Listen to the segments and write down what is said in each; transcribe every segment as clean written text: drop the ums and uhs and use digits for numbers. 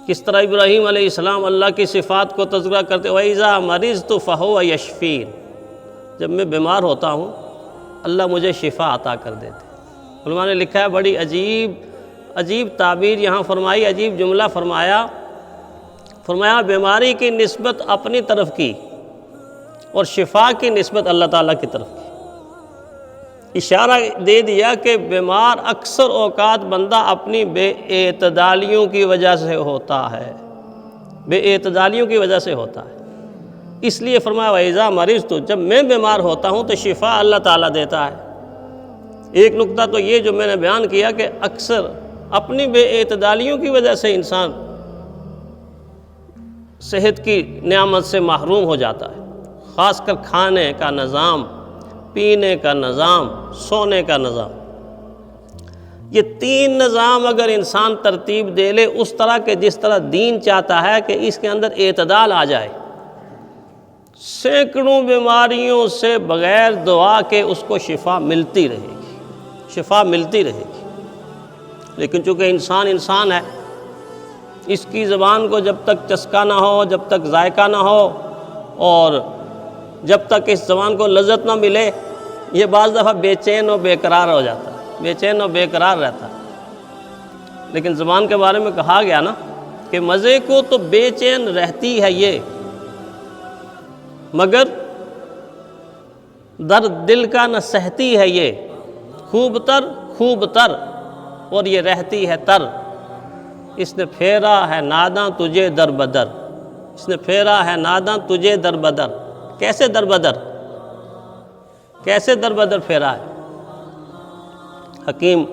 کس طرح ابراہیم علیہ السلام اللہ کی صفات کو تذکرہ کرتے وَإِذَا مَرِضْتُ فَهُوَ يَشْفِينِ، جب میں بیمار ہوتا ہوں اللہ مجھے شفا عطا کر دیتے۔ علماء نے لکھا ہے بڑی عجیب تعبیر یہاں فرمائی، عجیب جملہ فرمایا بیماری کی نسبت اپنی طرف کی اور شفا کی نسبت اللہ تعالیٰ کی طرف کی۔ اشارہ دے دیا کہ بیمار اکثر اوقات بندہ اپنی بے اعتدالیوں کی وجہ سے ہوتا ہے، بے اعتدالیوں کی وجہ سے ہوتا ہے۔ اس لیے فرمایا وَإِذَا مَرِضْتُ، جب میں بیمار ہوتا ہوں تو شفا اللہ تعالیٰ دیتا ہے۔ ایک نقطہ تو یہ جو میں نے بیان کیا کہ اکثر اپنی بے اعتدالیوں کی وجہ سے انسان صحت کی نعمت سے محروم ہو جاتا ہے، خاص کر کھانے کا نظام، پینے کا نظام، سونے کا نظام۔ یہ تین نظام اگر انسان ترتیب دے لے اس طرح کہ جس طرح دین چاہتا ہے کہ اس کے اندر اعتدال آ جائے، سینکڑوں بیماریوں سے بغیر دعا کے اس کو شفا ملتی رہے گی، شفا ملتی رہے گی۔ لیکن چونکہ انسان ہے، اس کی زبان کو جب تک چسکا نہ ہو، جب تک ذائقہ نہ ہو، اور جب تک اس زبان کو لذت نہ ملے، یہ بعض دفعہ بے چین و بے قرار ہو جاتا ہے، بے چین و بے قرار رہتا ہے۔ لیکن زبان کے بارے میں کہا گیا نا کہ مزے کو تو بے چین رہتی ہے یہ، مگر درد دل کا نہ سہتی ہے یہ، خوب تر اور یہ رہتی ہے تر۔ اس نے پھیرا ہے ناداں تجھے در بدر، اس نے پھیرا ہے ناداں تجھے در بدر۔ کیسے در بدر؟ کیسے در بدر پھیرا ہے؟ حکیم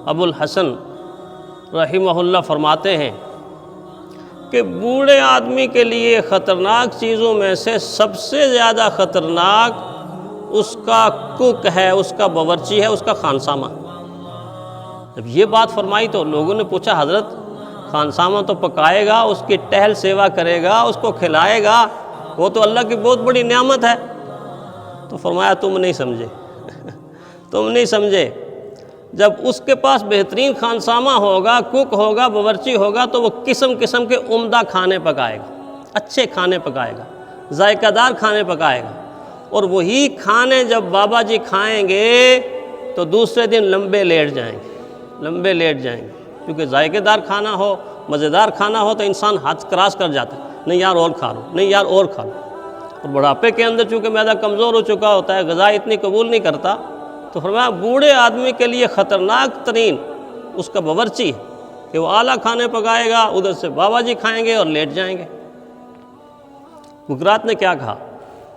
ابو الحسن رحمہ اللہ فرماتے ہیں کہ بوڑھے آدمی کے لیے خطرناک چیزوں میں سے سب سے زیادہ خطرناک اس کا کک ہے، اس کا باورچی ہے، اس کا خانسامہ۔ جب یہ بات فرمائی تو لوگوں نے پوچھا حضرت خانسامہ تو پکائے گا، اس کی ٹہل سیوا کرے گا، اس کو کھلائے گا، وہ تو اللہ کی بہت بڑی نعمت ہے۔ تو فرمایا تم نہیں سمجھے تم نہیں سمجھے، جب اس کے پاس بہترین خانسامہ ہوگا، کک ہوگا، باورچی ہوگا تو وہ قسم قسم کے عمدہ کھانے پکائے گا، اچھے کھانے پکائے گا، ذائقہ دار کھانے پکائے گا، اور وہی کھانے جب بابا جی کھائیں گے تو دوسرے دن لمبے لیٹ جائیں گے، کیونکہ ذائقہ دار کھانا ہو، مزیدار کھانا ہو تو انسان ہاتھ کراس کر جاتا ہے، نہیں یار اور کھا لو، نہیں یار اور کھا لو۔ اور بڑھاپے کے اندر چونکہ معدہ کمزور ہو چکا ہوتا ہے، غذا اتنی قبول نہیں کرتا، تو فرمایا بوڑھے آدمی کے لیے خطرناک ترین اس کا باورچی ہے کہ وہ اعلیٰ کھانے پکائے گا، ادھر سے بابا جی کھائیں گے اور لیٹ جائیں گے۔ بکرات نے کیا کہا؟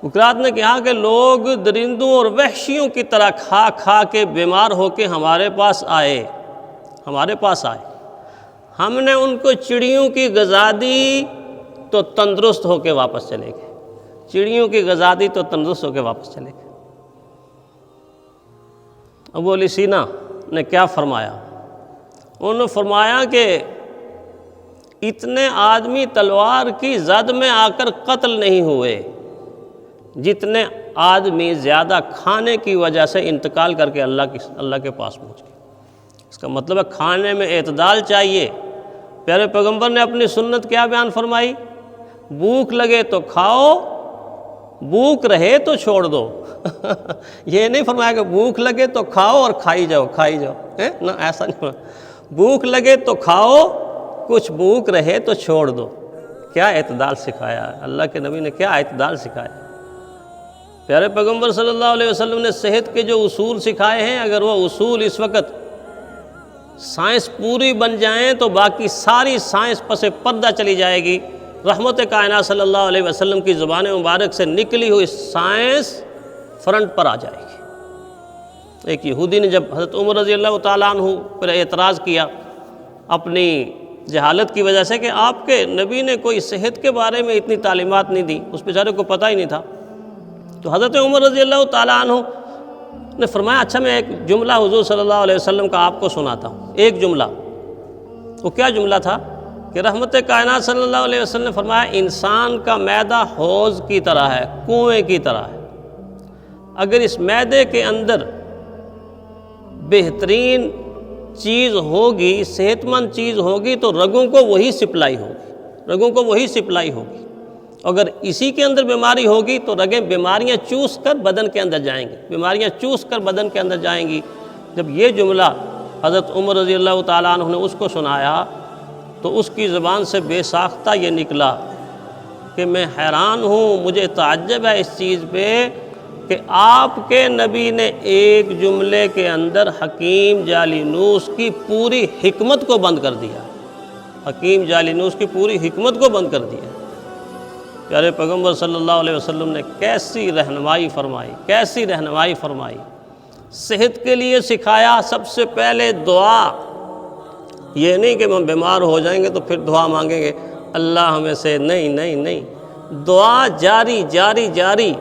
بکرات نے کہا کہ لوگ درندوں اور وحشیوں کی طرح کھا کھا کے بیمار ہو کے ہمارے پاس آئے، ہم نے ان کو چڑیوں کی غذا دی تو تندرست ہو کے واپس چلے گئے، چڑیوں کی غذا دی تو تندرست ہو کے واپس چلے گئے۔ ابو علی سینا نے کیا فرمایا؟ انہوں نے فرمایا کہ اتنے آدمی تلوار کی زد میں آ کر قتل نہیں ہوئے جتنے آدمی زیادہ کھانے کی وجہ سے انتقال کر کے اللہ کے پاس پہنچ گئے۔ اس کا مطلب ہے کھانے میں اعتدال چاہیے۔ پیارے پیغمبر نے اپنی سنت کیا بیان فرمائی؟ بھوک لگے تو کھاؤ، بھوک رہے تو چھوڑ دو۔ یہ نہیں فرمایا کہ بھوک لگے تو کھاؤ اور کھائی جاؤ نہ، ایسا نہیں فرمایا۔ بھوک لگے تو کھاؤ، کچھ بھوک رہے تو چھوڑ دو۔ کیا اعتدال سکھایا ہے اللہ کے نبی نے، کیا اعتدال سکھایا۔ پیارے پیغمبر صلی اللہ علیہ وسلم نے صحت کے جو اصول سکھائے ہیں، اگر وہ اصول اس وقت سائنس پوری بن جائیں تو باقی ساری سائنس پس پردہ چلی جائے گی۔ رحمت کائنات صلی اللہ علیہ وسلم کی زبان مبارک سے نکلی ہوئی سائنس فرنٹ پر آ جائے گی۔ ایک یہودی نے جب حضرت عمر رضی اللہ تعالیٰ عنہ پر اعتراض کیا اپنی جہالت کی وجہ سے کہ آپ کے نبی نے کوئی صحت کے بارے میں اتنی تعلیمات نہیں دی، اس بیچارے کو پتہ ہی نہیں تھا، تو حضرت عمر رضی اللہ تعالیٰ عنہ نے فرمایا اچھا میں ایک جملہ حضور صلی اللہ علیہ وسلم کا آپ کو سناتا ہوں۔ ایک جملہ، وہ کیا جملہ تھا کہ رحمت کائنات صلی اللہ علیہ وسلم نے فرمایا انسان کا معدہ حوض کی طرح ہے، کنویں کی طرح ہے۔ اگر اس معدے کے اندر بہترین چیز ہوگی، صحت مند چیز ہوگی تو رگوں کو وہی سپلائی ہوگی، رگوں کو وہی سپلائی ہوگی۔ اگر اسی کے اندر بیماری ہوگی تو رگیں بیماریاں چوس کر بدن کے اندر جائیں گی، بیماریاں چوس کر بدن کے اندر جائیں گی۔ جب یہ جملہ حضرت عمر رضی اللہ تعالیٰ عنہ نے اس کو سنایا تو اس کی زبان سے بے ساختہ یہ نکلا کہ میں حیران ہوں، مجھے تعجب ہے اس چیز پہ کہ آپ کے نبی نے ایک جملے کے اندر حکیم جالینوس کی پوری حکمت کو بند کر دیا، حکیم جالینوس کی پوری حکمت کو بند کر دیا۔ پیارے پیغمبر صلی اللہ علیہ وسلم نے کیسی رہنمائی فرمائی، کیسی رہنمائی فرمائی۔ صحت کے لیے سکھایا سب سے پہلے دعا، یہ نہیں کہ ہم بیمار ہو جائیں گے تو پھر دعا مانگیں گے اللہ ہمیں سے، نہیں نہیں نہیں، دعا جاری جاری جاری۔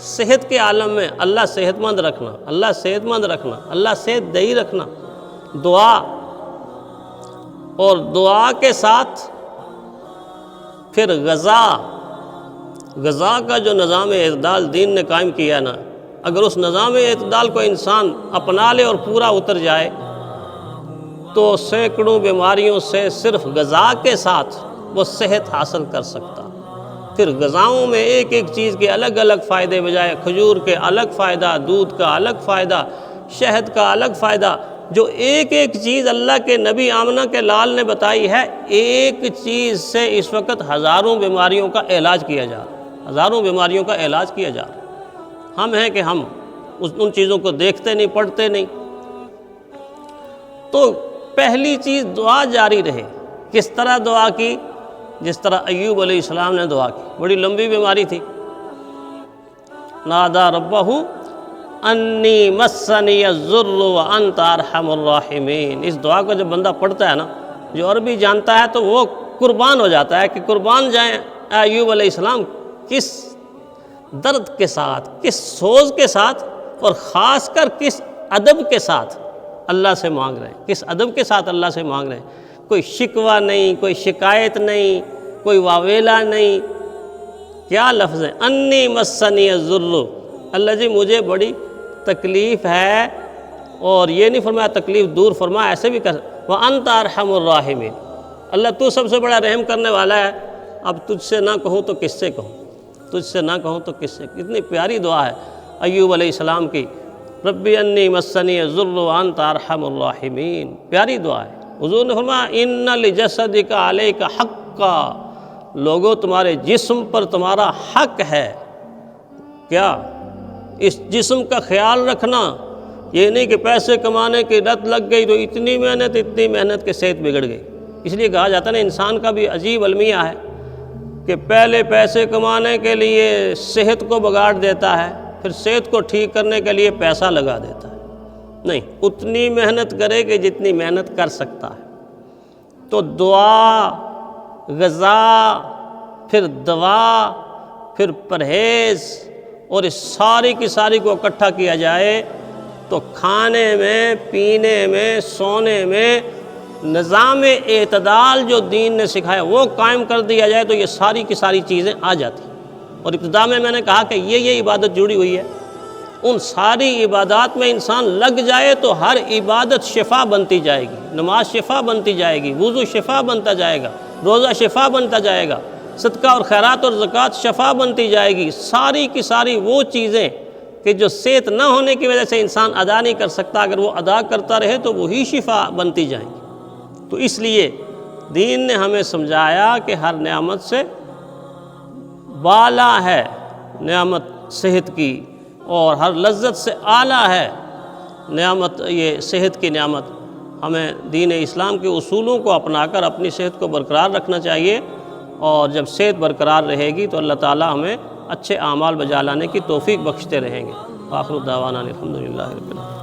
صحت کے عالم میں اللہ صحت مند رکھنا، اللہ صحت مند رکھنا، اللہ صحت دہی رکھنا، دعا، اور دعا کے ساتھ پھر غذا، غذا کا جو نظام اعتدال دین نے قائم کیا نا، اگر اس نظام اعتدال کو انسان اپنا لے اور پورا اتر جائے تو سینکڑوں بیماریوں سے صرف غذا کے ساتھ وہ صحت حاصل کر سکتا۔ پھر غذاؤں میں ایک ایک چیز کے الگ الگ فائدے، بجائے کھجور کے الگ فائدہ، دودھ کا الگ فائدہ، شہد کا الگ فائدہ، جو ایک ایک چیز اللہ کے نبی آمنہ کے لال نے بتائی ہے، ایک چیز سے اس وقت ہزاروں بیماریوں کا علاج کیا جا رہا ہے، ہزاروں بیماریوں کا علاج کیا جا رہا ہے۔ ہم ہیں کہ ہم ان چیزوں کو دیکھتے نہیں، پڑھتے نہیں۔ تو پہلی چیز دعا جاری رہے۔ کس طرح دعا کی؟ جس طرح ایوب علیہ السلام نے دعا کی، بڑی لمبی بیماری تھی، نادا ربہ انی مسنی الضر وانت ارحم الراحمین۔ اس دعا کو جب بندہ پڑھتا ہے نا، جو عربی جانتا ہے تو وہ قربان ہو جاتا ہے کہ قربان جائیں ایوب علیہ السلام کس درد کے ساتھ، کس سوز کے ساتھ، اور خاص کر کس ادب کے ساتھ اللہ سے مانگ رہے ہیں، کس ادب کے ساتھ اللہ سے مانگ رہے ہیں۔ کوئی شکوہ نہیں، کوئی شکایت نہیں، کوئی واویلا نہیں۔ کیا لفظ ہے؟ انی مسنی الضر، اللہ جی مجھے بڑی تکلیف ہے، اور یہ نہیں فرمایا تکلیف دور فرما، ایسے بھی کر وانت ارحم الراحمین، اللہ تو سب سے بڑا رحم کرنے والا ہے، اب تجھ سے نہ کہوں تو کس سے کہوں، تجھ سے نہ کہوں تو کس سے۔ کتنی پیاری دعا ہے ایوب علیہ السلام کی، ربی انی مسنی الضر وانت ارحم الراحمین، پیاری دعا ہے۔ حضور نے فرمایا ان لجسدک علیک حقا، لوگوں تمہارے جسم پر تمہارا حق ہے، کیا؟ اس جسم کا خیال رکھنا، یہ نہیں کہ پیسے کمانے کی لت لگ گئی تو اتنی محنت کہ صحت بگڑ گئی۔ اس لیے کہا جاتا ہے نا، انسان کا بھی عجیب المیہ ہے کہ پہلے پیسے کمانے کے لیے صحت کو بگاڑ دیتا ہے، پھر صحت کو ٹھیک کرنے کے لیے پیسہ لگا دیتا ہے۔ نہیں، اتنی محنت کرے کہ جتنی محنت کر سکتا ہے۔ تو دعا، غذا، پھر دوا، پھر پرہیز، اور اس ساری کی ساری کو اکٹھا کیا جائے تو کھانے میں، پینے میں، سونے میں نظام اعتدال جو دین نے سکھایا وہ قائم کر دیا جائے تو یہ ساری کی ساری چیزیں آ جاتی۔ اور ابتدا میں نے کہا کہ یہ عبادت جڑی ہوئی ہے، ان ساری عبادات میں انسان لگ جائے تو ہر عبادت شفا بنتی جائے گی، نماز شفا بنتی جائے گی، وضو شفا بنتا جائے گا، روزہ شفا بنتا جائے گا، صدقہ اور خیرات اور زکوٰۃ شفا بنتی جائے گی۔ ساری کی ساری وہ چیزیں کہ جو صحت نہ ہونے کی وجہ سے انسان ادا نہیں کر سکتا، اگر وہ ادا کرتا رہے تو وہی شفا بنتی جائیں گی۔ تو اس لیے دین نے ہمیں سمجھایا کہ ہر نعمت سے بالا ہے نعمت صحت کی، اور ہر لذت سے اعلیٰ ہے نعمت، یہ صحت کی نعمت۔ ہمیں دین اسلام کے اصولوں کو اپنا کر اپنی صحت کو برقرار رکھنا چاہیے، اور جب صحت برقرار رہے گی تو اللہ تعالیٰ ہمیں اچھے اعمال بجا لانے کی توفیق بخشتے رہیں گے۔ آخر دعوانا الحمدللہ رب العالمین۔